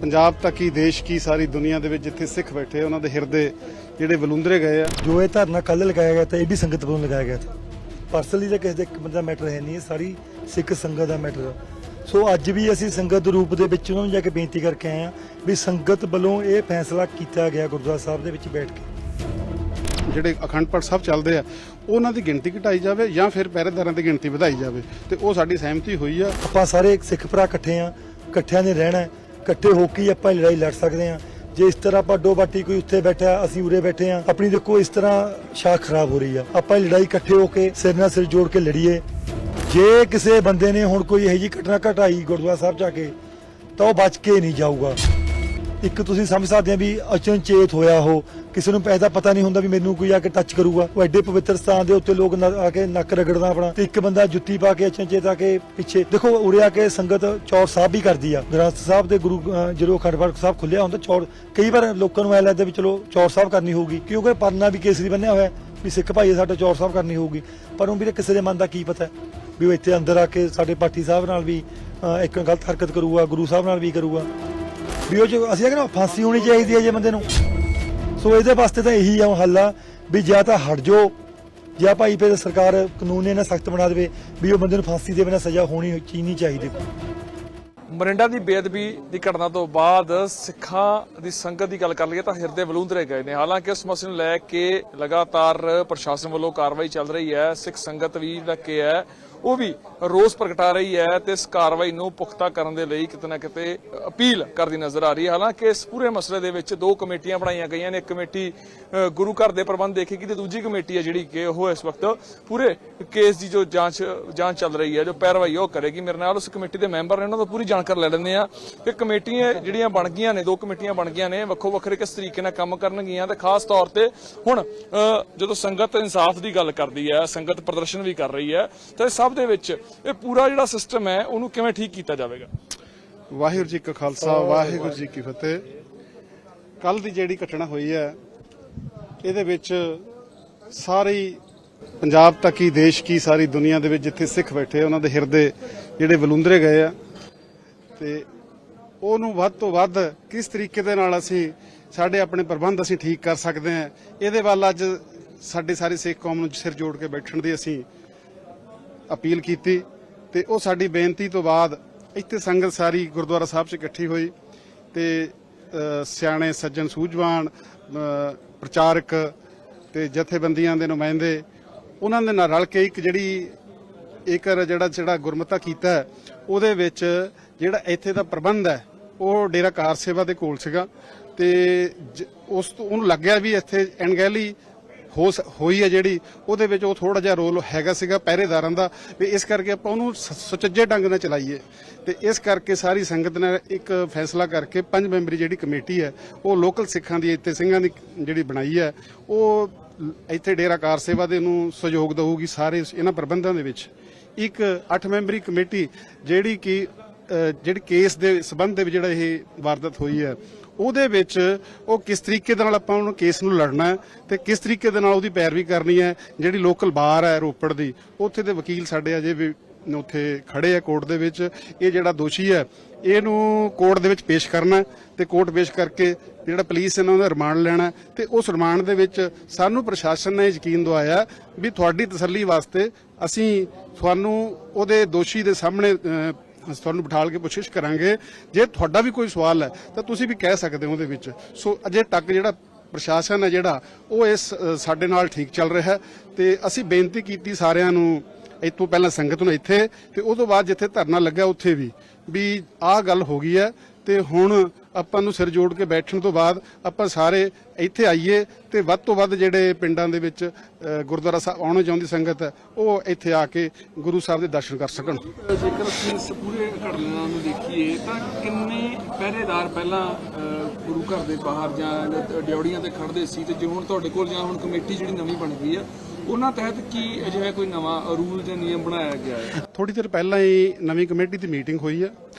पंजाब तक ही देश की सारी दुनिया ਦੇ ਵਿੱਚ ਜਿੱਥੇ ਸਿੱਖ ਬੈਠੇ ਉਹਨਾਂ ਦੇ ਹਿਰਦੇ ਜਿਹੜੇ ਬਲੁੰਦਰੇ ਗਏ ਆ। ਜੋ ਇਹ ਧਰਨਾ ਕੱਲ ਲਗਾਇਆ ਗਿਆ ਤਾਂ ਇਹ ਵੀ ਸੰਗਤ ਵੱਲੋਂ ਲਗਾਇਆ ਗਿਆ था। ਪਰਸਨਲੀ ਤਾਂ ਕਿਸੇ ਦਾ ਇੱਕ ਬੰਦਾ ਮੈਟਰ ਹੈ ਨਹੀਂ, ਇਹ ਸਾਰੀ ਸਿੱਖ ਸੰਗਤ ਦਾ ਮੈਟਰ। ਸੋ ਅੱਜ ਵੀ ਅਸੀਂ ਸੰਗਤ ਦੇ ਰੂਪ ਦੇ ਵਿੱਚ ਉਹਨਾਂ ਨੂੰ ਜਾ ਕੇ ਬੇਨਤੀ ਕਰਕੇ ਆਏ ਹਾਂ ਵੀ ਸੰਗਤ ਵੱਲੋਂ ਇਹ ਫੈਸਲਾ ਕੀਤਾ ਗਿਆ ਗੁਰਦੁਆਰਾ ਸਾਹਿਬ ਦੇ ਵਿੱਚ ਬੈਠ ਕੇ ਜਿਹੜੇ ਅਖੰਡ ਪਾਠ ਸਾਹਿਬ ਚੱਲਦੇ ਆ ਉਹਨਾਂ ਦੀ ਗਿਣਤੀ ਘਟਾਈ ਜਾਵੇ ਜਾਂ ਫਿਰ ਪਹਿਰੇਦਾਰਾਂ ਦੀ ਗਿਣਤੀ ਵਧਾਈ ਜਾਵੇ ਤੇ ਉਹ ਸਾਡੀ ਸਹਿਮਤੀ ਹੋਈ ਆ। ਆਪਾਂ ਸਾਰੇ ਸਿੱਖ ਭਰਾ ਇਕੱਠੇ ਆ, ਇਕੱਠਿਆਂ ਨੇ ਰਹਿਣਾ, ਇਕੱਠੇ ਹੋ ਕੇ ਆਪਾਂ ਲੜਾਈ ਲੜ ਸਕਦੇ ਆ। ਜੇ ਇਸ ਤਰ੍ਹਾਂ ਆਪਾਂ ਡੋ ਬਾਟੀ ਕੋਈ ਉੱਥੇ ਬੈਠਾ ਅਸੀਂ ਉਰੇ ਬੈਠੇ ਆ, ਆਪਣੀ ਦੇਖੋ ਇਸ ਤਰ੍ਹਾਂ ਸ਼ਾਖ ਖਰਾਬ ਹੋ ਰਹੀ ਆ। ਆਪਾਂ ਲੜਾਈ ਇਕੱਠੇ ਹੋ ਕੇ ਸਿਰ ਨਾਲ ਸਿਰ ਜੋੜ ਕੇ ਲੜੀਏ। ਜੇ ਕਿਸੇ ਬੰਦੇ ਨੇ ਹੁਣ ਕੋਈ ਇਹੋ ਜਿਹੀ ਘਟਨਾ ਘਟਾਈ ਗੁਰਦੁਆਰਾ ਸਾਹਿਬ ਜਾ ਕੇ ਤਾਂ ਉਹ ਬਚ ਕੇ ਨਹੀਂ ਜਾਊਗਾ। ਇੱਕ ਤੁਸੀਂ ਸਮਝ ਸਕਦੇ ਆ ਵੀ ਅਚਨਚੇਤ ਹੋਇਆ ਉਹ, ਕਿਸੇ ਨੂੰ ਇਹਦਾ ਪਤਾ ਨਹੀਂ ਹੁੰਦਾ ਵੀ ਮੈਨੂੰ ਕੋਈ ਆ ਕੇ ਟੱਚ ਕਰੂਗਾ। ਉਹ ਐਡੇ ਪਵਿੱਤਰ ਸਥਾਨ ਦੇ ਉੱਤੇ ਲੋਕ ਆ ਕੇ ਨੱਕ ਰਗੜਦਾ ਆਪਣਾ, ਤੇ ਇੱਕ ਬੰਦਾ ਜੁੱਤੀ ਪਾ ਕੇ ਅਚਨਚੇਤ ਆ ਕੇ ਪਿੱਛੇ ਦੇਖੋ ਉਰੇ ਆ ਕੇ ਸੰਗਤ ਚੌਰ ਸਾਹਿਬ ਵੀ ਕਰਦੀ ਆ। ਗ੍ਰੰਥ ਸਾਹਿਬ ਦੇ ਗੁਰੂ ਜਦੋਂ ਅਖੰਡ ਪਾਠ ਸਾਹਿਬ ਖੁੱਲਿਆ ਹੁੰਦਾ ਚੌਰ, ਕਈ ਵਾਰ ਲੋਕਾਂ ਨੂੰ ਐ ਲੱਗਦਾ ਵੀ ਚਲੋ ਚੌਰ ਸਾਹਿਬ ਕਰਨੀ ਹੋਊਗੀ ਕਿਉਂਕਿ ਪਰਨਾ ਵੀ ਕੇਸਰੀ ਬੰਨਿਆ ਹੋਇਆ ਵੀ ਸਿੱਖ ਭਾਈ ਸਾਡਾ ਚੌਰ ਸਾਹਿਬ ਕਰਨੀ ਹੋਊਗੀ। ਪਰ ਉਹ ਵੀਰੇ ਕਿਸੇ ਦੇ ਮਨ ਦਾ ਕੀ ਪਤਾ ਵੀ ਉਹ ਇੱਥੇ ਅੰਦਰ ਆ ਕੇ ਸਾਡੇ ਪਾਠੀ ਸਾਹਿਬ ਨਾਲ ਵੀ ਇੱਕ ਗਲਤ ਹਰਕਤ ਕਰੂਗਾ, ਗੁਰੂ ਸਾਹਿਬ ਨਾਲ ਵੀ ਕਰੂਗਾ। ਵੀ ਉਹ ਅਸੀਂ ਕਹਿੰਦੇ ਫਾਂਸੀ ਹੋਣੀ ਚਾਹੀਦੀ ਹੈ ਜੇ ਬੰਦੇ ਨੂੰ। ਸੋ ਇਹਦੇ ਵਾਸਤੇ ਤਾਂ ਇਹੀ ਆ ਹੱਲ ਆ ਵੀ ਜਾਂ ਤਾਂ ਹਟ ਜਾਓ ਜਾਂ ਭਾਈ ਫਿਰ ਸਰਕਾਰ ਕਾਨੂੰਨ ਇਹਨਾਂ ਸਖਤ ਬਣਾ ਦੇਵੇ ਵੀ ਉਹ ਬੰਦੇ ਨੂੰ ਫਾਂਸੀ ਦੇ ਬਿਨਾਂ ਸਜ਼ਾ ਹੋਣੀ ਨਹੀਂ ਚਾਹੀਦੀ। ਮਰਿੰਡਾ ਦੀ ਬੇਅਦਬੀ ਦੀ ਘਟਨਾ ਤੋਂ ਬਾਅਦ ਸਿੱਖਾਂ ਦੀ ਸੰਗਤ ਦੀ ਗੱਲ ਕਰ ਲਈਏ ਤਾਂ ਹਿਰਦੇ ਬਲੂੰਦਰੇ ਗਏ ਨੇ। ਹਾਲਾਂਕਿ ਇਸ ਮਸਲੇ ਨੂੰ ਲੈ ਕੇ ਲਗਾਤਾਰ ਪ੍ਰਸ਼ਾਸਨ ਵੱਲੋਂ ਕਾਰਵਾਈ ਚੱਲ ਰਹੀ ਹੈ। ਸਿੱਖ ਸੰਗਤ ਵੀ ਲੱਗੇ ਹੈ, ਉਹ ਵੀ ਰੋਸ ਪ੍ਰਗਟਾ ਰਹੀ ਹੈ ਤੇ ਇਸ ਕਾਰਵਾਈ ਨੂੰ ਪੁਖਤਾ ਕਰਨ ਦੇ ਲਈ ਕਿਤੇ ਨਾ ਕਿਤੇ ਅਪੀਲ ਕਰਦੀ ਨਜ਼ਰ ਆ ਰਹੀ ਹੈ। ਹਾਲਾਂਕਿ ਇਸ ਪੂਰੇ ਮਸਲੇ ਦੇ ਵਿੱਚ ਦੋ ਕਮੇਟੀਆਂ ਬਣਾਈਆਂ ਗਈਆਂ ਨੇ। ਇੱਕ ਕਮੇਟੀ ਗੁਰੂ ਘਰ ਦੇ ਪ੍ਰਬੰਧ ਦੇਖੇਗੀ ਤੇ ਦੂਜੀ ਕਮੇਟੀ ਹੈ ਜਿਹੜੀ ਕਿ ਉਹ ਇਸ ਵਕਤ ਪੂਰੇ ਕੇਸ ਦੀ ਜੋ ਜਾਂਚ ਚੱਲ ਰਹੀ ਹੈ, ਜੋ ਪੈਰਵਾਈ ਉਹ ਕਰੇਗੀ। ਮੇਰੇ ਨਾਲ ਉਸ ਕਮੇਟੀ ਦੇ ਮੈਂਬਰ ਨੇ, ਉਹਨਾਂ ਤੋਂ ਪੂਰੀ ਜਾਣਕਾਰੀ ਲੈ ਲੈਂਦੇ ਆ ਕਿ ਕਮੇਟੀਆਂ ਜਿਹੜੀਆਂ ਬਣ ਗਈਆਂ ਨੇ, ਦੋ ਕਮੇਟੀਆਂ ਬਣ ਗਈਆਂ ਨੇ, ਵੱਖੋ ਵੱਖਰੇ ਕਿਸ ਤਰੀਕੇ ਨਾਲ ਕੰਮ ਕਰਨਗੀਆਂ ਤੇ ਖਾਸ ਤੌਰ ਤੇ ਹੁਣ ਜਦੋਂ ਸੰਗਤ ਇਨਸਾਫ ਦੀ ਗੱਲ ਕਰਦੀ ਹੈ, ਸੰਗਤ ਪ੍ਰਦਰਸ਼ਨ ਵੀ ਕਰ ਰਹੀ ਹੈ ਤਾਂ ਸਭ ਦੇ ਵਿੱਚ ਇਹ ਪੂਰਾ ਜਿਹੜਾ ਸਿਸਟਮ ਹੈ ਉਹਨੂੰ ਕਿਵੇਂ ਠੀਕ ਕੀਤਾ ਜਾਵੇਗਾ। ਵਾਹਿਗੁਰੂ ਜੀ ਕਾ ਖਾਲਸਾ, ਵਾਹਿਗੁਰੂ ਜੀ ਕੀ ਫਤਿਹ। ਕੱਲ ਦੀ ਜਿਹੜੀ ਘਟਨਾ ਹੋਈ ਹੈ ਇਹਦੇ ਵਿੱਚ ਸਾਰੀ ਪੰਜਾਬ ਤੱਕ ਹੀ ਦੇਸ਼ ਕੀ ਸਾਰੀ ਦੁਨੀਆ ਦੇ ਵਿੱਚ ਜਿੱਥੇ ਸਿੱਖ ਬੈਠੇ ਉਹਨਾਂ ਦੇ ਹਿਰਦੇ ਜਿਹੜੇ ਬਲੁੰਦਰੇ ਗਏ ਆ ਤੇ ਉਹਨੂੰ ਵੱਧ ਤੋਂ ਵੱਧ ਕਿਸ ਤਰੀਕੇ ਦੇ ਨਾਲ ਅਸੀਂ ਸਾਡੇ ਆਪਣੇ ਪ੍ਰਬੰਧ ਅਸੀਂ ਠੀਕ ਕਰ ਸਕਦੇ ਹਾਂ, ਇਹਦੇ ਵੱਲ ਅੱਜ ਸਾਡੇ ਸਾਰੇ ਸਿੱਖ ਕੌਮ ਨੂੰ ਸਿਰ ਜੋੜ ਕੇ ਬੈਠਣ ਦੀ ਅਸੀਂ ਅਪੀਲ ਕੀਤੀ ਤੇ ਉਹ ਸਾਡੀ ਬੇਨਤੀ ਤੋਂ ਬਾਅਦ ਇੱਥੇ ਸੰਗਤ ਸਾਰੀ ਗੁਰਦੁਆਰਾ ਸਾਹਿਬ 'ਚ ਇਕੱਠੀ ਹੋਈ ਤੇ ਸਿਆਣੇ ਸੱਜਣ ਸੂਝਵਾਨ ਪ੍ਰਚਾਰਕ ਤੇ ਜਥੇਬੰਦੀਆਂ ਦੇ ਨੁਮਾਇੰਦੇ ਉਹਨਾਂ ਦੇ ਨਾਲ ਰਲ ਕੇ ਇੱਕ ਜਿਹੜਾ ਗੁਰਮਤਾ ਕੀਤਾ ਹੈ ਉਹਦੇ ਵਿੱਚ ਜਿਹੜਾ ਇੱਥੇ ਦਾ ਪ੍ਰਬੰਧ ਹੈ ਉਹ ਡੇਰਾ ਕਾਰ ਸੇਵਾ ਦੇ ਕੋਲ ਸੀਗਾ ਤੇ ਉਸ ਤੋਂ ਉਹਨੂੰ ਲੱਗਿਆ ਵੀ ਇੱਥੇ ਅਣਗਹਿਲੀ ਹੋਈ ਹੈ ਜਿਹੜੀ ਉਹਦੇ ਵਿੱਚ ਉਹ ਥੋੜਾ ਜਿਹਾ ਰੋਲ ਹੈਗਾ ਸੀਗਾ ਪਹਿਰੇਦਾਰਾਂ ਦਾ ਵੀ ਇਸ ਕਰਕੇ ਆਪਾਂ ਉਹਨੂੰ ਸੁਚੱਜੇ ਢੰਗ ਨਾਲ ਚਲਾਈਏ ਤੇ ਇਸ ਕਰਕੇ ਸਾਰੀ ਸੰਗਤ ਨੇ ਇੱਕ ਫੈਸਲਾ ਕਰਕੇ 5 ਮੈਂਬਰੀ ਜਿਹੜੀ ਕਮੇਟੀ ਹੈ ਉਹ ਲੋਕਲ ਸਿੱਖਾਂ ਦੀ ਇੱਥੇ ਸਿੰਘਾਂ ਦੀ ਜਿਹੜੀ ਬਣਾਈ ਹੈ ਉਹ ਇੱਥੇ ਡੇਰਾ ਕਾਰ ਸੇਵਾ ਦੇ ਨੂੰ ਸਹਿਯੋਗ ਦੇਊਗੀ ਸਾਰੇ ਇਹਨਾਂ ਪ੍ਰਬੰਧਾਂ ਦੇ ਵਿੱਚ। ਇੱਕ 8 ਮੈਂਬਰੀ ਕਮੇਟੀ ਜਿਹੜੀ ਕੇਸ ਦੇ ਸਬੰਧ ਦੇ ਵਿੱਚ ਜਿਹੜਾ ਇਹ ਵਾਰਦਾਤ ਹੋਈ ਹੈ ਉਹਦੇ ਵਿੱਚ ਉਹ ਕਿਸ ਤਰੀਕੇ ਦੇ ਨਾਲ ਆਪਾਂ ਉਹਨੂੰ ਕੇਸ ਨੂੰ ਲੜਨਾ ਹੈ ਤੇ ਕਿਸ ਤਰੀਕੇ ਦੇ ਨਾਲ ਉਹਦੀ ਪੈਰਵੀ ਕਰਨੀ ਹੈ। ਜਿਹੜੀ ਲੋਕਲ ਬਾਰ ਹੈ ਰੋਪੜ ਦੀ, ਉੱਥੇ ਦੇ ਵਕੀਲ ਸਾਡੇ ਅਜੇ ਵੀ ਉੱਥੇ ਖੜੇ ਆ ਕੋਰਟ ਦੇ ਵਿੱਚ। ਇਹ ਜਿਹੜਾ ਦੋਸ਼ੀ ਹੈ ਇਹਨੂੰ ਕੋਰਟ ਦੇ ਵਿੱਚ ਪੇਸ਼ ਕਰਨਾ ਤੇ ਕੋਰਟ ਪੇਸ਼ ਕਰਕੇ ਜਿਹੜਾ ਪੁਲਿਸ ਇਹਨਾਂ ਦਾ ਰਿਮਾਂਡ ਲੈਣਾ ਤੇ ਉਸ ਰਿਮਾਂਡ ਦੇ ਵਿੱਚ ਸਾਨੂੰ ਪ੍ਰਸ਼ਾਸਨ ਨੇ ਯਕੀਨ ਦਿਵਾਇਆ ਵੀ ਤੁਹਾਡੀ ਤਸੱਲੀ ਵਾਸਤੇ ਅਸੀਂ ਤੁਹਾਨੂੰ ਉਹਦੇ ਦੋਸ਼ੀ ਦੇ ਸਾਹਮਣੇ ਤੁਹਾਨੂੰ ਬਿਠਾਲ ਕੇ ਪੁੱਛਿਸ਼ ਕਰਾਂਗੇ। ਜੇ ਤੁਹਾਡਾ ਵੀ ਕੋਈ ਸਵਾਲ ਹੈ ਤਾਂ ਤੁਸੀਂ ਵੀ ਕਹਿ ਸਕਦੇ ਹੋ ਉਹਦੇ ਵਿੱਚ। ਸੋ ਅਜੇ ਤੱਕ ਜਿਹੜਾ ਪ੍ਰਸ਼ਾਸਨ ਹੈ ਜਿਹੜਾ ਉਹ ਇਸ ਸਾਡੇ ਨਾਲ ਠੀਕ ਚੱਲ ਰਿਹਾ ਹੈ ਤੇ ਅਸੀਂ ਬੇਨਤੀ ਕੀਤੀ ਸਾਰਿਆਂ ਨੂੰ, ਇਸ ਤੋਂ ਪਹਿਲਾਂ ਸੰਗਤ ਨੂੰ ਇੱਥੇ ਤੇ ਉਹ ਤੋਂ ਬਾਅਦ ਜਿੱਥੇ ਧਰਨਾ ਲੱਗਾ ਉੱਥੇ ਵੀ ਆਹ ਗੱਲ ਹੋ ਗਈ ਹੈ ਤੇ ਹੁਣ ਆਪਾਂ ਨੂੰ ਸਿਰ ਜੋੜ ਕੇ ਬੈਠਣ ਤੋਂ ਬਾਅਦ ਆਪਾਂ ਸਾਰੇ ਇੱਥੇ ਆਈਏ ਤੇ ਵੱਧ ਤੋਂ ਵੱਧ ਜਿਹੜੇ ਪਿੰਡਾਂ ਦੇ ਵਿੱਚ ਗੁਰਦੁਆਰਾ ਸਾਹਿਬ ਆਉਣਾ ਚਾਹੁੰਦੀ ਸੰਗਤ ਹੈ ਉਹ ਇੱਥੇ ਆ ਕੇ ਗੁਰੂ ਸਾਹਿਬ ਦੇ ਦਰਸ਼ਨ ਕਰ ਸਕਣ। ਜੇਕਰ ਅਸੀਂ ਇਸ ਪੂਰੇ ਘਟਨਾ ਨੂੰ ਦੇਖੀਏ ਤਾਂ ਕਿੰਨੇ ਪਹਿਰੇਦਾਰ ਪਹਿਲਾਂ ਗੁਰੂ ਘਰ ਦੇ ਬਾਹਰ ਜਾਂ ਡਿਉੜੀਆਂ ਤੇ ਖੜਦੇ ਸੀ ਤੇ ਜਿਵੇਂ ਹੁਣ ਤੁਹਾਡੇ ਕੋਲ ਜਾਂ ਹੁਣ ਕਮੇਟੀ ਜਿਹੜੀ ਨਵੀਂ ਬਣ ਗਈ ਹੈ ਉਹਨਾਂ ਤਹਿਤ ਕੀ ਅਜਿਹਾ ਕੋਈ ਨਵਾਂ ਰੂਲ ਜਾਂ ਨਿਯਮ ਬਣਾਇਆ ਗਿਆ ਹੈ? ਥੋੜੀ ਦੇਰ ਪਹਿਲਾਂ ਹੀ ਨਵੀਂ ਕਮੇਟੀ ਦੀ ਮੀਟਿੰਗ ਹੋਈ ਹੈ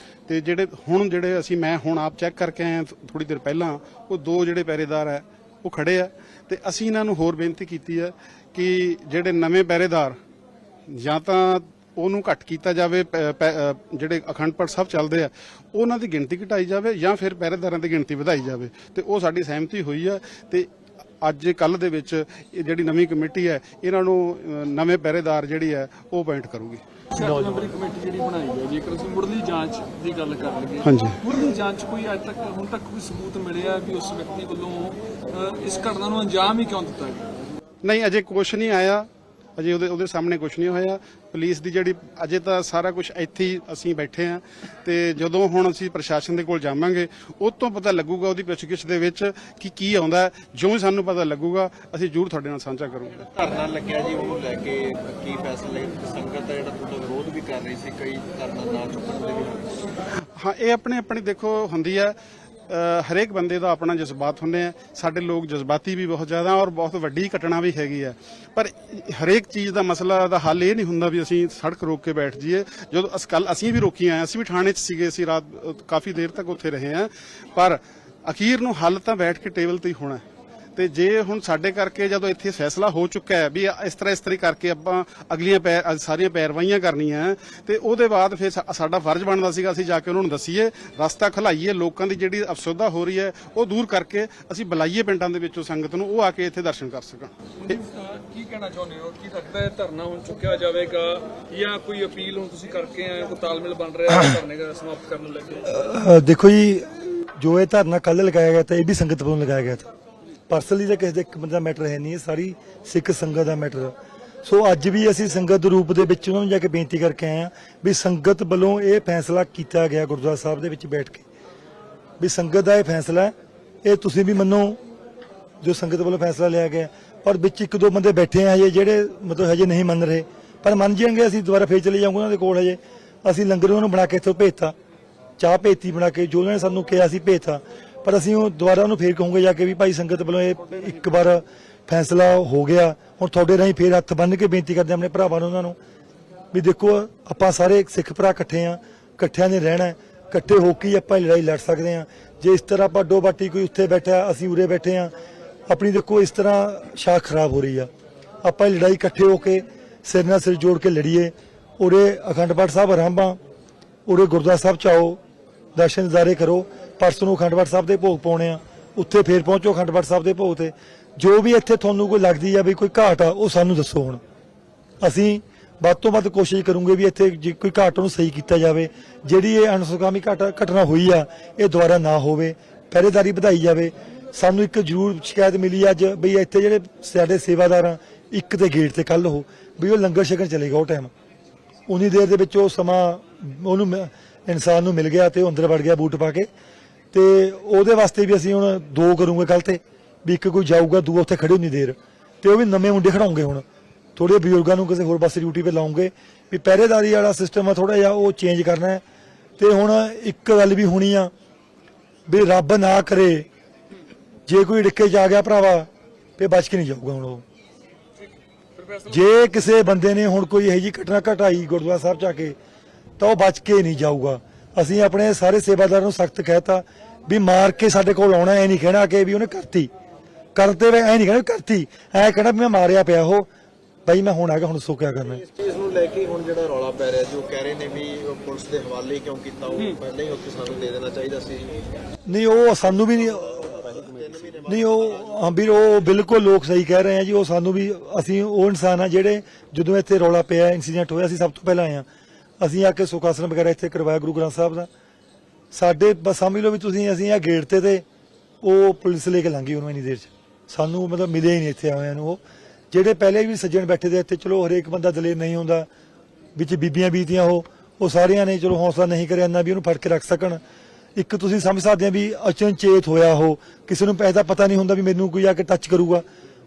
ਤੇ ਜਿਹੜੇ ਮੈਂ ਹੁਣ ਆਪ ਚੈੱਕ ਕਰਕੇ ਆਇਆ ਥੋੜੀ ਦੇਰ ਪਹਿਲਾਂ, ਉਹ ਦੋ ਜਿਹੜੇ ਪਹਿਰੇਦਾਰ ਹੈ ਉਹ ਖੜੇ ਆ ਤੇ ਅਸੀਂ ਇਹਨਾਂ ਨੂੰ ਹੋਰ ਬੇਨਤੀ ਕੀਤੀ ਹੈ ਕਿ ਜਿਹੜੇ ਨਵੇਂ ਪਹਿਰੇਦਾਰ ਜਾਂ ਤਾਂ ਉਹਨੂੰ ਘੱਟ ਕੀਤਾ ਜਾਵੇ, ਜਿਹੜੇ ਅਖੰਡ ਪਾਠ ਸਾਹਿਬ ਚੱਲਦੇ ਆ ਉਹਨਾਂ ਦੀ ਗਿਣਤੀ ਘਟਾਈ ਜਾਵੇ ਜਾਂ ਫਿਰ ਪਹਿਰੇਦਾਰਾਂ ਦੀ ਗਿਣਤੀ ਵਧਾਈ ਜਾਵੇ, ਤੇ ਉਹ ਸਾਡੀ ਸਹਿਮਤੀ ਹੋਈ ਆ। ਤੇ ਅੱਜ ਕੱਲ ਦੇ ਵਿੱਚ ਇਹ ਜਿਹੜੀ ਨਵੀਂ ਕਮੇਟੀ ਹੈ ਇਹਨਾਂ ਨੂੰ ਨਵੇਂ ਪਹਿਰੇਦਾਰ ਜਿਹੜੀ ਹੈ ਉਹ ਅਪਾਇੰਟ ਕਰੂਗੀ। 6 ਮੈਂਬਰੀ ਕਮੇਟੀ ਜਿਹੜੀ ਬਣਾਈ ਹੈ, ਜੇਕਰ ਅਸੀਂ ਮੁੱਢਲੀ ਜਾਂਚ ਦੀ ਗੱਲ ਕਰ ਲਈਏ, ਹਾਂਜੀ, ਮੁੱਢਲੀ ਜਾਂਚ ਕੋਈ ਅੱਜ ਤੱਕ ਹੁਣ ਤੱਕ ਕੋਈ ਸਬੂਤ ਮਿਲਿਆ ਵੀ ਉਸ ਵਿਅਕਤੀ ਵੱਲੋਂ ਇਸ ਘਟਨਾ ਨੂੰ ਅੰਜਾਮ ਹੀ ਕਿਉਂ ਦਿੱਤਾ ਗਿਆ? ਨਹੀਂ, ਅਜੇ ਕੁਛ ਨਹੀਂ ਆਇਆ, ਅਜੇ ਉਹਦੇ ਸਾਹਮਣੇ ਕੁਛ ਨਹੀਂ ਹੋਇਆ। ਪੁਲਿਸ ਦੀ ਜਿਹੜੀ ਅਜੇ ਤਾਂ ਸਾਰਾ ਕੁਝ ਇੱਥੇ ਹੀ ਅਸੀਂ ਬੈਠੇ ਆ, ਤੇ ਜਦੋਂ ਹੁਣ ਅਸੀਂ ਪ੍ਰਸ਼ਾਸਨ ਦੇ ਕੋਲ ਜਾਵਾਂਗੇ ਉਹ ਤੋਂ ਪਤਾ ਲੱਗੂਗਾ ਉਹਦੀ ਪੁੱਛਗਿੱਛ ਦੇ ਵਿੱਚ ਕਿ ਕੀ ਆਉਂਦਾ। ਜਿਉਂ ਹੀ ਸਾਨੂੰ ਪਤਾ ਲੱਗੂਗਾ ਅਸੀਂ ਜ਼ਰੂਰ ਤੁਹਾਡੇ ਨਾਲ ਸਾਂਝਾ ਕਰੂਗੇ। ਧਰਨਾ ਲੱਗਿਆ ਜੀ, ਉਹਨੂੰ ਲੈ ਕੇ ਕੀ ਫੈਸਲੇ? ਸੰਗਤ ਦਾ ਜਿਹੜਾ ਤੁਹਾਡਾ ਵਿਰੋਧ ਵੀ ਕਰ ਰਹੀ ਸੀ, ਕਈ ਧਰਨਾ ਨਾ ਚੁੱਕਣ ਦੇ ਵੀ। ਹਾਂ, ਇਹ ਆਪਣੀ ਦੇਖੋ ਹੁੰਦੀ ਹੈ, ਹਰੇਕ ਬੰਦੇ ਦਾ ਆਪਣਾ ਜਜ਼ਬਾਤ ਹੁੰਦੇ ਆ। ਸਾਡੇ ਲੋਕ ਜਜ਼ਬਾਤੀ ਵੀ ਬਹੁਤ ਜ਼ਿਆਦਾ ਔਰ ਬਹੁਤ ਵੱਡੀ ਘਟਨਾ ਵੀ ਹੈਗੀ ਆ, ਪਰ ਹਰੇਕ ਚੀਜ਼ ਦਾ ਮਸਲਾ ਦਾ ਹੱਲ ਇਹ ਨਹੀਂ ਹੁੰਦਾ ਵੀ ਅਸੀਂ ਸੜਕ ਰੋਕ ਕੇ ਬੈਠ ਜਾਈਏ। ਜਦੋਂ ਕੱਲ ਅਸੀਂ ਵੀ ਰੋਕੀ ਆਏ, ਅਸੀਂ ਵੀ ਥਾਣੇ 'ਚ ਸੀਗੇ, ਅਸੀਂ ਰਾਤ ਕਾਫੀ ਦੇਰ ਤੱਕ ਉੱਥੇ ਰਹੇ ਆ, ਪਰ ਅਖੀਰ ਨੂੰ ਹੱਲ ਤਾਂ ਬੈਠ ਕੇ ਟੇਬਲ ਤੇ ਹੀ ਹੋਣਾ। ਤੇ ਜੇ ਹੁਣ ਸਾਡੇ ਕਰਕੇ ਜਦੋਂ ਇੱਥੇ ਫੈਸਲਾ ਹੋ ਚੁੱਕਾ ਹੈ ਵੀ ਇਸ ਤਰ੍ਹਾਂ ਕਰਕੇ ਆਪਾਂ ਅਗਲੀਆਂ ਸਾਰੀਆਂ ਪੈਰਵਾਈਆਂ ਕਰਨੀਆਂ, ਤੇ ਉਹਦੇ ਬਾਅਦ ਫਿਰ ਸਾਡਾ ਫਰਜ਼ ਬਣਦਾ ਸੀਗਾ ਅਸੀਂ ਜਾ ਕੇ ਉਹਨਾਂ ਨੂੰ ਦੱਸੀਏ, ਰਸਤਾ ਖੁਲਾਈਏ, ਲੋਕਾਂ ਦੀ ਜਿਹੜੀ ਅਫਸੋਦਾ ਹੋ ਰਹੀ ਹੈ ਉਹ ਦੂਰ ਕਰਕੇ ਅਸੀਂ ਬੁਲਾਈਏ ਪਿੰਡਾਂ ਦੇ ਵਿੱਚੋਂ ਸੰਗਤ ਨੂੰ, ਉਹ ਆ ਕੇ ਇੱਥੇ ਦਰਸ਼ਨ ਕਰ ਸਕਣ। ਕੀ ਕਹਿਣਾ ਚਾਹੁੰਦੇ ਹੋ? ਕੀ ਲੱਗਦਾ ਹੈ ਧਰਨਾ ਹੁਣ ਚੁੱਕਿਆ ਜਾਵੇਗਾ ਜਾਂ ਕੋਈ ਅਪੀਲ ਹੁਣ ਤੁਸੀਂ ਕਰਕੇ ਆਏ, ਕੋਈ ਤਾਲਮੇਲ ਬਣ ਰਿਹਾ ਹੈ ਧਰਨੇ ਦਾ ਸਮਾਪਤ ਕਰਨ ਨੂੰ ਲੈ ਕੇ? ਦੇਖੋ ਜੀ, ਜੋ ਇਹ ਧਰਨਾ ਕੱਲ ਲਗਾਇਆ ਗਿਆ ਤਾਂ ਇਹ ਵੀ ਸੰਗਤ ਵੱਲੋਂ ਲਗਾਇਆ ਗਿਆ था। ਪਰਸਨਲੀ ਤਾਂ ਕਿਸੇ ਦੇ ਇੱਕ ਬੰਦੇ ਦਾ ਮੈਟਰ ਹੈ ਨਹੀਂ, ਇਹ ਸਾਰੀ ਸਿੱਖ ਸੰਗਤ ਦਾ ਮੈਟਰ। ਸੋ ਅੱਜ ਵੀ ਅਸੀਂ ਸੰਗਤ ਦੇ ਰੂਪ ਦੇ ਵਿੱਚ ਉਹਨਾਂ ਨੂੰ ਜਾ ਕੇ ਬੇਨਤੀ ਕਰਕੇ ਆਏ ਹਾਂ ਵੀ ਸੰਗਤ ਵੱਲੋਂ ਇਹ ਫੈਸਲਾ ਕੀਤਾ ਗਿਆ ਗੁਰਦੁਆਰਾ ਸਾਹਿਬ ਦੇ ਵਿੱਚ ਬੈਠ ਕੇ, ਵੀ ਸੰਗਤ ਦਾ ਇਹ ਫੈਸਲਾ ਹੈ, ਇਹ ਤੁਸੀਂ ਵੀ ਮੰਨੋ ਜੋ ਸੰਗਤ ਵੱਲੋਂ ਫੈਸਲਾ ਲਿਆ ਗਿਆ। ਪਰ ਵਿੱਚ ਇੱਕ ਦੋ ਬੰਦੇ ਬੈਠੇ ਆ ਹਜੇ ਜਿਹੜੇ ਮਤਲਬ ਹਜੇ ਨਹੀਂ ਮੰਨ ਰਹੇ, ਪਰ ਮੰਨ ਜਾਣਗੇ ਅਸੀਂ ਦੁਬਾਰਾ ਫੇਰ ਚਲੇ ਜਾਵਾਂਗੇ ਉਹਨਾਂ ਦੇ ਕੋਲ। ਹਜੇ ਅਸੀਂ ਲੰਗਰ ਉਹਨਾਂ ਨੂੰ ਬਣਾ ਕੇ ਇੱਥੋਂ ਭੇਜਤਾ, ਚਾਹ ਭੇਜਤੀ ਬਣਾ ਕੇ, ਜੋ ਉਹਨਾਂ ਨੇ ਸਾਨੂੰ ਕਿਹਾ ਸੀ ਭੇਜਤਾ, ਪਰ ਅਸੀਂ ਉਹ ਦੁਬਾਰਾ ਉਹਨੂੰ ਫੇਰ ਕਹੂੰਗੇ ਜਾ ਕੇ ਵੀ ਭਾਈ ਸੰਗਤ ਵੱਲੋਂ ਇਹ ਇੱਕ ਵਾਰ ਫੈਸਲਾ ਹੋ ਗਿਆ, ਹੁਣ ਤੁਹਾਡੇ ਰਾਹੀਂ ਫੇਰ ਹੱਥ ਬੰਨ੍ਹ ਕੇ ਬੇਨਤੀ ਕਰਦੇ ਆਪਣੇ ਭਰਾਵਾਂ ਨੂੰ, ਉਹਨਾਂ ਨੂੰ ਵੀ ਦੇਖੋ ਆਪਾਂ ਸਾਰੇ ਸਿੱਖ ਭਰਾ ਇਕੱਠੇ ਆ, ਇਕੱਠਿਆਂ ਨੇ ਰਹਿਣਾ, ਇਕੱਠੇ ਹੋ ਕੇ ਆਪਾਂ ਲੜਾਈ ਲੜ ਸਕਦੇ ਆ। ਜੇ ਇਸ ਤਰ੍ਹਾਂ ਬਾਟੋ ਬਾਟੀ ਕੋਈ ਉੱਥੇ ਬੈਠਾ ਅਸੀਂ ਉਰੇ ਬੈਠੇ ਆ, ਆਪਣੀ ਦੇਖੋ ਇਸ ਤਰ੍ਹਾਂ ਸ਼ਾਖ ਖਰਾਬ ਹੋ ਰਹੀ ਆ। ਆਪਾਂ ਲੜਾਈ ਇਕੱਠੇ ਹੋ ਕੇ ਸਿਰ ਨਾਲ ਸਿਰ ਜੋੜ ਕੇ ਲੜੀਏ। ਉਰੇ ਅਖੰਡ ਪਾਠ ਸਾਹਿਬ ਆਰੰਭਾਂ, ਉਰੇ ਗੁਰਦੁਆਰਾ ਸਾਹਿਬ ਚ ਆਓ, ਦਰਸ਼ਨ ਦਿਦਾਰੇ ਕਰੋ। ਪਰਸੋਂ ਨੂੰ ਅਖੰਡ ਪਾਠ ਸਾਹਿਬ ਦੇ ਭੋਗ ਪਾਉਣੇ ਆ, ਉੱਥੇ ਫੇਰ ਪਹੁੰਚੋ ਅਖੰਡ ਪਾਠ ਸਾਹਿਬ ਦੇ ਭੋਗ ਤੇ। ਜੋ ਵੀ ਇੱਥੇ ਤੁਹਾਨੂੰ ਕੋਈ ਲੱਗਦੀ ਆ ਵੀ ਕੋਈ ਘਾਟ ਆ, ਉਹ ਸਾਨੂੰ ਦੱਸੋ। ਹੁਣ ਅਸੀਂ ਵੱਧ ਤੋਂ ਵੱਧ ਕੋਸ਼ਿਸ਼ ਕਰੂੰਗੇ ਵੀ ਇੱਥੇ ਜੇ ਕੋਈ ਘਾਟ ਨੂੰ ਸਹੀ ਕੀਤਾ ਜਾਵੇ। ਜਿਹੜੀ ਇਹ ਅਣਸੁਖਾਵੀ ਘਟਨਾ ਹੋਈ ਆ ਇਹ ਦੁਬਾਰਾ ਨਾ ਹੋਵੇ, ਪਹਿਰੇਦਾਰੀ ਵਧਾਈ ਜਾਵੇ। ਸਾਨੂੰ ਇੱਕ ਜ਼ਰੂਰ ਸ਼ਿਕਾਇਤ ਮਿਲੀ ਅੱਜ ਵੀ ਇੱਥੇ ਜਿਹੜੇ ਸਾਡੇ ਸੇਵਾਦਾਰ ਆ, ਇੱਕ ਤੇ ਗੇਟ ਤੇ ਕੱਲ ਉਹ ਵੀ ਉਹ ਲੰਗਰ ਛਕਣ ਚਲੇਗਾ, ਉਹ ਟਾਈਮ ਉਨੀ ਦੇਰ ਦੇ ਵਿੱਚ ਉਹ ਸਮਾਂ ਉਹਨੂੰ ਇਨਸਾਨ ਨੂੰ ਮਿਲ ਗਿਆ ਤੇ ਉਹ ਅੰਦਰ ਵੜ ਗਿਆ ਬੂਟ ਪਾ ਕੇ। ਤੇ ਉਹਦੇ ਵਾਸਤੇ ਵੀ ਅਸੀਂ ਹੁਣ ਦੋ ਕਰੂੰਗੇ ਕੱਲ ਤੇ, ਵੀ ਇੱਕ ਕੋਈ ਜਾਊਗਾ, ਦੂਆ ਉੱਥੇ ਖੜੇ ਉਨੀ ਦੇਰ, ਤੇ ਉਹ ਵੀ ਨਵੇਂ ਮੁੰਡੇ ਖੜਾਉਂਗੇ। ਹੁਣ ਥੋੜੇ ਬਜ਼ੁਰਗਾਂ ਨੂੰ ਕਿਸੇ ਹੋਰ ਪਾਸੇ ਡਿਊਟੀ 'ਤੇ ਲਾਉਂਗੇ, ਵੀ ਪਹਿਰੇਦਾਰੀ ਵਾਲਾ ਸਿਸਟਮ ਆ ਥੋੜਾ ਜਿਹਾ ਉਹ ਚੇਂਜ ਕਰਨਾ ਹੈ। ਤੇ ਹੁਣ ਇੱਕ ਗੱਲ ਵੀ ਹੋਣੀ ਆ ਵੀ ਰੱਬ ਨਾ ਕਰੇ ਜੇ ਕੋਈ ਡਿੱਕੇ ਜਾ ਗਿਆ ਭਰਾਵਾ ਤੇ ਬਚ ਕੇ ਨਹੀਂ ਜਾਊਗਾ। ਹੁਣ ਉਹ ਜੇ ਕਿਸੇ ਬੰਦੇ ਨੇ ਹੁਣ ਕੋਈ ਇਹੋ ਜਿਹੀ ਘਟਨਾ ਘਟਾਈ ਗੁਰਦੁਆਰਾ ਸਾਹਿਬ ਚ ਆ ਕੇ ਤਾਂ ਉਹ ਬਚ ਕੇ ਨਹੀਂ ਜਾਊਗਾ। ਅਸੀਂ ਆਪਣੇ ਸਾਰੇ ਸੇਵਾਦਾਰਾਂ ਨੂੰ ਸਖਤ ਕਹਿਤਾ ਵੀ ਮਾਰ ਕੇ ਸਾਡੇ ਕੋਲ ਆਉਣਾ, ਇਹ ਨਹੀਂ ਕਹਿਣਾ ਕਿ ਵੀ ਉਹਨੇ ਕਰਤੀ ਕਰਦੇ ਵੇ, ਐ ਨਹੀਂ ਕਹਿਣਾ ਕਰਤੀ, ਐ ਕਹਿਣਾ ਵੀ ਮੈਂ ਮਾਰਿਆ ਪਿਆ ਉਹ ਬਾਈ ਮੈਂ ਹੁਣ ਆ ਗਿਆ, ਹੁਣ ਦੱਸੋ ਕਿਆ ਕਰਨਾ। ਇਸ ਚੀਜ਼ ਨੂੰ ਲੈ ਕੇ ਹੁਣ ਜਿਹੜਾ ਰੌਲਾ ਪੈ ਰਿਹਾ, ਜੋ ਕਹਿ ਰਹੇ ਨੇ ਵੀ ਉਹ ਪੁਲਿਸ ਦੇ ਹਵਾਲੇ ਕਿਉਂ ਕੀਤਾ, ਉਹ ਪਹਿਲਾਂ ਹੀ ਉੱਥੇ ਸਾਨੂੰ ਦੇ ਦੇਣਾ ਚਾਹੀਦਾ ਸੀ। ਨਹੀਂ ਉਹ ਸਾਨੂੰ ਵੀ ਨਹੀਂ ਉਹ ਹਾਂ ਵੀਰ, ਉਹ ਬਿਲਕੁਲ ਲੋਕ ਸਹੀ ਕਹਿ ਰਹੇ ਆ ਜੀ। ਉਹ ਸਾਨੂੰ ਵੀ, ਅਸੀਂ ਉਹ ਇਨਸਾਨ ਆ ਜਿਹੜੇ ਜਦੋਂ ਇੱਥੇ ਰੌਲਾ ਪਿਆ ਇਨਸੀਡੈਂਟ ਹੋਇਆ ਅਸੀਂ ਸਭ ਤੋਂ ਪਹਿਲਾਂ ਆਏ ਆ। ਅਸੀਂ ਆ ਕੇ ਸੁਖਾਸਨ ਵਗੈਰਾ ਇੱਥੇ ਕਰਵਾਇਆ ਗੁਰੂ ਗ੍ਰੰਥ ਸਾਹਿਬ ਦਾ। ਸਾਡੇ ਬਸ ਸਮਝ ਲਓ ਵੀ ਤੁਸੀਂ, ਅਸੀਂ ਆ ਗੇਟ ਤੇ ਉਹ ਪੁਲਿਸ ਲੈ ਕੇ ਲੰਘੀ ਉਹਨੂੰ ਇੰਨੀ ਦੇਰ ਚ, ਸਾਨੂੰ ਮਤਲਬ ਮਿਲੇ ਹੀ ਨਹੀਂ ਇੱਥੇ ਆਇਆਂ ਨੂੰ। ਉਹ ਜਿਹੜੇ ਪਹਿਲੇ ਵੀ ਸੱਜਣ ਬੈਠੇ ਦੇ ਇੱਥੇ, ਚਲੋ ਹਰੇਕ ਬੰਦਾ ਦਲੇਰ ਨਹੀਂ ਹੁੰਦਾ, ਵਿੱਚ ਬੀਬੀਆਂ ਬੀਤੀਆਂ ਉਹ ਸਾਰਿਆਂ ਨੇ ਚਲੋ ਹੌਸਲਾ ਨਹੀਂ ਕਰਿਆ ਇੰਨਾ ਵੀ ਉਹਨੂੰ ਫੜ ਕੇ ਰੱਖ ਸਕਣ। ਇੱਕ ਤੁਸੀਂ ਸਮਝ ਸਕਦੇ ਆ ਵੀ ਅਚਨਚੇਤ ਹੋਇਆ ਉਹ, ਕਿਸੇ ਨੂੰ ਇਹਦਾ ਪਤਾ ਨਹੀਂ ਹੁੰਦਾ ਵੀ ਮੈਨੂੰ ਕੋਈ ਆ ਕੇ ਟੱਚ ਕਰੂਗਾ।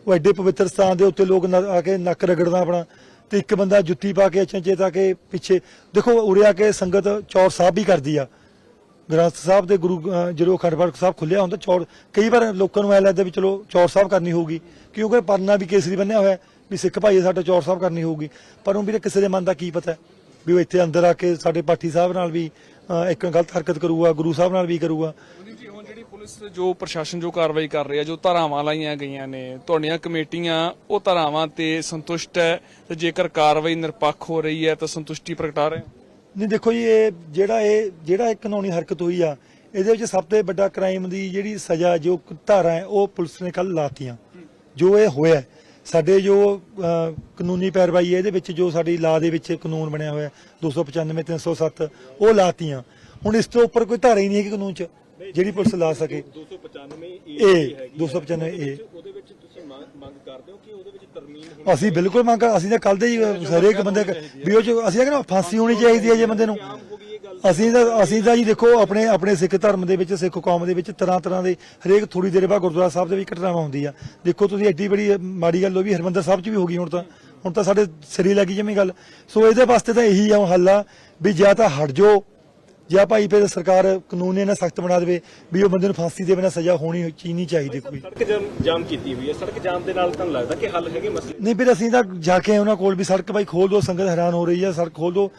ਉਹ ਐਡੇ ਪਵਿੱਤਰ ਸਥਾਨ ਦੇ ਉੱਤੇ ਲੋਕ ਆ ਕੇ ਨੱਕ ਰਗੜਦਾ ਆਪਣਾ, ਤੇ ਇੱਕ ਬੰਦਾ ਜੁੱਤੀ ਪਾ ਕੇ ਅਚਨਚੇਤ ਆ ਕੇ ਪਿੱਛੇ ਦੇਖੋ ਉਰੇ ਆ ਕੇ ਸੰਗਤ ਚੌਰ ਸਾਹਿਬ ਵੀ ਕਰਦੀ ਆ। ਗ੍ਰੰਥ ਸਾਹਿਬ ਦੇ ਗੁਰੂ ਜਦੋਂ ਅਖੰਡ ਪਾਠ ਸਾਹਿਬ ਖੁੱਲਿਆ ਹੁੰਦਾ ਚੌਰ, ਕਈ ਵਾਰ ਲੋਕਾਂ ਨੂੰ ਐ ਲੱਗਦਾ ਵੀ ਚਲੋ ਚੌਰ ਸਾਹਿਬ ਕਰਨੀ ਹੋਊਗੀ ਕਿਉਂਕਿ ਪਰਨਾ ਵੀ ਕੇਸਰੀ ਬੰਨਿਆ ਹੋਇਆ ਵੀ ਸਿੱਖ ਭਾਈ ਸਾਡਾ ਚੌਰ ਸਾਹਿਬ ਕਰਨੀ ਹੋਊਗੀ, ਪਰ ਉਹ ਵੀ ਕਿਸੇ ਦੇ ਮਨ ਦਾ ਕੀ ਪਤਾ। ਵੀ ਉਹ ਇੱਥੇ ਅੰਦਰ ਆ ਕੇ ਸਾਡੇ ਪਾਠੀ ਸਾਹਿਬ ਨਾਲ ਵੀ ਇੱਕ ਗਲਤ ਹਰਕਤ ਕਰੂਗਾ, ਗੁਰੂ ਸਾਹਿਬ ਨਾਲ ਵੀ ਕਰੂਗਾ। ਜੀ ਹੁਣ ਜਿਹੜੀ ਪੁਲਿਸ ਜੋ ਪ੍ਰਸ਼ਾਸਨ ਜੋ ਕਾਰਵਾਈ ਕਰ ਰਿਹਾ, ਜੋ ਧਾਰਾਵਾਂ ਲਾਈਆਂ ਗਈਆਂ ਨੇ, ਤੁਹਾਡੀਆਂ ਕਮੇਟੀਆਂ ਉਹ ਧਾਰਾਵਾਂ ਤੇ ਸੰਤੁਸ਼ਟ ਹੈ ਤੇ ਜੇਕਰ ਕਾਰਵਾਈ ਨਿਰਪੱਖ ਹੋ ਰਹੀ ਹੈ ਤਾਂ ਸੰਤੁਸ਼ਟੀ ਪ੍ਰਗਟਾ ਰਹੇ ਹੋ? ਨਹੀਂ ਦੇਖੋ ਜੀ, ਇਹ ਜਿਹੜਾ ਕਾਨੂੰਨੀ ਹਰਕਤ ਹੋਈ ਆ, ਇਹਦੇ ਵਿੱਚ ਸਭ ਤੋਂ ਵੱਡਾ ਕ੍ਰਾਈਮ ਦੀ ਜਿਹੜੀ ਸਜ਼ਾ ਜੋ ਧਾਰਾ ਹੈ ਉਹ ਪੁਲਿਸ ਨੇ ਕੱਲ ਲਾਤੀਆਂ। ਜੋ ਇਹ ਹੋਇਆ ਸਾਡੇ ਜੋ ਕਾਨੂੰਨੀ ਪੈਰਵਾਈ ਹੈ ਇਹਦੇ ਵਿੱਚ ਜੋ ਸਾਡੀ ਲਾ ਦੇ ਵਿੱਚ ਕਾਨੂੰਨ ਬਣਿਆ ਹੋਇਆ 295 307 ਉਹ ਲਾਤੀਆਂ। ਹੁਣ ਇਸ ਤੋਂ ਉੱਪਰ ਕੋਈ ਧਾਰਾ ਹੀ ਨਹੀਂ ਹੈ ਕਿ ਕਾਨੂੰਨ 'ਚ ਜਿਹੜੀ ਪੁਲਿਸ ਲਾ ਸਕੇ। 295 ਏ ਉਹਦੇ ਵਿੱਚ ਤੁਸੀਂ ਮੰਗ ਕਰਦੇ ਹੋ ਕਿ ਉਹਦੇ ਵਿੱਚ ਤਰਮੀਮ ਅਸੀਂ ਬਿਲਕੁਲ ਮੰਗ ਅਸੀਂ ਤਾਂ ਕੱਲ ਦੇ ਹੀ ਹਰੇਕ ਬੰਦੇ ਵੀ ਉਹ 'ਚ ਅਸੀਂ ਕਹਿੰਦੇ ਫਾਂਸੀ ਹੋਣੀ ਚਾਹੀਦੀ ਹੈ ਜੇ ਬੰਦੇ ਨੂੰ। ਅਸੀਂ ਤਾਂ ਜੀ ਦੇਖੋ ਆਪਣੇ ਸਿੱਖ ਧਰਮ ਦੇ ਵਿੱਚ, ਸਿੱਖ ਕੌਮ ਦੇ ਵਿੱਚ ਤਰ੍ਹਾਂ ਦੇ ਹਰੇਕ ਥੋੜੀ ਦੇਰ ਬਾਅਦ ਗੁਰਦੁਆਰਾ ਸਾਹਿਬ ਦੇ ਵੀ ਘਟਨਾਵਾਂ ਹੁੰਦੀ ਆ। ਦੇਖੋ ਤੁਸੀਂ ਐਡੀ ਬੜੀ ਮਾੜੀ ਗੱਲ ਉਹ ਵੀ ਹਰਿਮੰਦਰ ਸਾਹਿਬ 'ਚ ਵੀ ਹੋ ਗਈ। ਹੁਣ ਤਾਂ ਸਾਡੇ ਸਿਰੇ ਲੱਗੀ ਜਿਵੇਂ ਗੱਲ। ਸੋ ਇਹਦੇ ਵਾਸਤੇ ਤਾਂ ਇਹੀ ਆ ਹੱਲ ਆ ਵੀ ਜਾਂ ਤਾਂ ਹਟ ਜਾਓ ਜਾਂ ਭਾਈ ਫਿਰ ਸਰਕਾਰ ਕਾਨੂੰਨ ਇਹਨਾਂ ਸਖਤ ਬਣਾ ਦੇਵੇ ਵੀ ਉਹ ਬੰਦੇ ਨੂੰ ਫਾਂਸੀ ਦੇ ਬਿਨਾਂ ਸਜ਼ਾ ਹੋਣੀ ਨਹੀਂ ਚਾਹੀਦੀ ਕੋਈ। ਸੜਕ ਜਾਮ ਕੀਤੀ ਹੋਈ ਹੈ, ਸੜਕ ਜਾਮ ਦੇ ਨਾਲ ਤੁਹਾਨੂੰ ਲੱਗਦਾ ਕਿ ਹੱਲ ਹੈਗੇ ਮਸਲੇ? ਨਹੀਂ ਫਿਰ ਅਸੀਂ ਤਾਂ ਜਾ ਕੇ ਉਹਨਾਂ ਕੋਲ ਵੀ ਸੜਕ ਬਾਈ ਖੋਲ ਦਿਓ, ਸੰਗਤ ਹੈਰਾਨ ਹੋ ਰਹੀ ਹੈ, ਸੜਕ ਖੋਲ ਦਿਓ।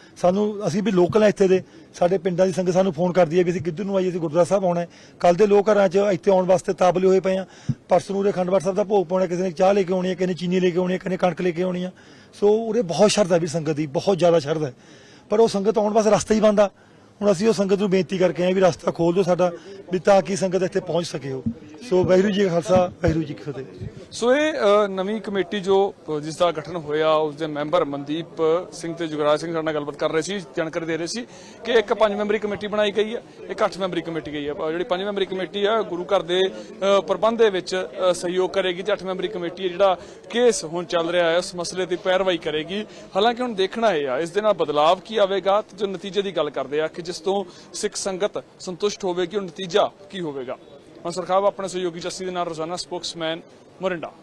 ਅਸੀਂ ਵੀ ਲੋਕਲ ਆ ਇੱਥੇ ਦੇ, ਸਾਡੇ ਪਿੰਡਾਂ ਦੀ ਸੰਗਤ ਸਾਨੂੰ ਫੋਨ ਕਰਦੀ ਹੈ ਵੀ ਅਸੀਂ ਕਿੱਧਰ ਨੂੰ ਆਈਏ, ਅਸੀਂ ਗੁਰਦੁਆਰਾ ਸਾਹਿਬ ਆਉਣਾ ਹੈ। ਕੱਲ ਦੇ ਲੋਕ ਘਰਾਂ 'ਚ ਇੱਥੇ ਆਉਣ ਵਾਸਤੇ ਤਾਬਲੇ ਹੋਏ ਪਏ ਆ। ਪਰਸੋਂ ਨੂੰ ਅਖੰਡ ਪਾਠ ਸਾਹਿਬ ਦਾ ਭੋਗ ਪਾਉਣਾ, ਕਿਸੇ ਨੇ ਚਾਹ ਲੈ ਕੇ ਆਉਣੀ ਹੈ, ਕਿਸੇ ਨੇ ਚੀਨੀ ਲੈ ਕੇ ਆਉਣੀ ਹੈ, ਕਿਸੇ ਨੇ ਕਣਕ ਲੈ ਕੇ ਆਉਣੀ ਆ। ਸੋ ਉਰੇ ਬਹੁਤ ਸ਼ਰਧਾ ਵੀ ਸੰਗਤ ਦੀ, ਬਹੁਤ ਜ਼ਿਆਦਾ ਸ਼ਰਧਾ ਹੈ। ਪਰ ਉਹ ਸੰਗਤ ਆਉਣ ਵਾਸਤੇ ਰਸਤਾ ਹੀ ਬੰਦ ਆ। ਹੁਣ ਅਸੀਂ ਉਹ ਸੰਗਤ ਨੂੰ ਬੇਨਤੀ ਕਰਕੇ ਆਏ ਵੀ ਰਸਤਾ ਖੋਲ ਦਿਓ ਸਾਡਾ, ਵੀ ਤਾਂ ਕਿ ਸੰਗਤ ਇੱਥੇ ਪਹੁੰਚ ਸਕੇ। ਸੋ ਵਾਹਿਗੁਰੂ ਜੀ ਕਾ ਖਾਲਸਾ, ਵਾਹਿਗੁਰੂ ਜੀ ਕੀ ਫਤਿਹ। ਸੋ ਇਹ ਨਵੀਂ ਕਮੇਟੀ ਜੋ ਜਿਸ ਦਾ ਗਠਨ ਹੋਇਆ, ਉਸ ਦੇ ਮੈਂਬਰ ਮਨਦੀਪ ਸਿੰਘ ਤੇ ਜੁਗਰਾਜ ਸਿੰਘ ਸਾਡੇ ਨਾਲ ਗੱਲਬਾਤ ਕਰ ਰਹੇ ਸੀ, ਜਾਣਕਾਰੀ ਦੇ ਰਹੇ ਸੀ ਕਿ ਇੱਕ 5 ਮੈਂਬਰੀ ਕਮੇਟੀ ਬਣਾਈ ਗਈ ਹੈ, ਇੱਕ 8 ਮੈਂਬਰੀ ਕਮੇਟੀ ਗਈ ਹੈ। ਜਿਹੜੀ 5 ਮੈਂਬਰੀ ਕਮੇਟੀ ਹੈ ਗੁਰੂ ਘਰ ਦੇ ਪ੍ਰਬੰਧ ਦੇ ਵਿੱਚ ਸਹਿਯੋਗ ਕਰੇਗੀ ਤੇ 8 ਮੈਂਬਰੀ ਕਮੇਟੀ ਹੈ ਜਿਹੜਾ ਕੇਸ ਹੁਣ ਚੱਲ ਰਿਹਾ ਹੈ ਉਸ ਮਸਲੇ ਦੀ ਪੈਰਵਾਈ ਕਰੇਗੀ। ਹਾਲਾਂਕਿ ਹੁਣ ਦੇਖਣਾ ਇਹ ਆ ਇਸ ਦੇ ਨਾਲ ਬਦਲਾਵ ਕੀ ਆਵੇਗਾ ਤੇ ਜੋ ਨਤੀਜੇ ਦੀ ਗੱਲ ਕਰਦੇ ਆ ਕਿ ਜਿਸ ਤੋਂ ਸਿੱਖ ਸੰਗਤ ਸੰਤੁਸ਼ਟ ਹੋਵੇਗੀ ਉਹ ਨਤੀਜਾ ਕੀ ਹੋਵੇਗਾ। ਮਨਸੂਰ ਖਾਬ ਆਪਣੇ ਸਹਿਯੋਗੀ ਜੱਸੀ ਦੇ ਨਾਲ ਰੋਜ਼ਾਨਾ ਸਪੋਕਸਮੈਨ, ਮੋਰਿੰਡਾ।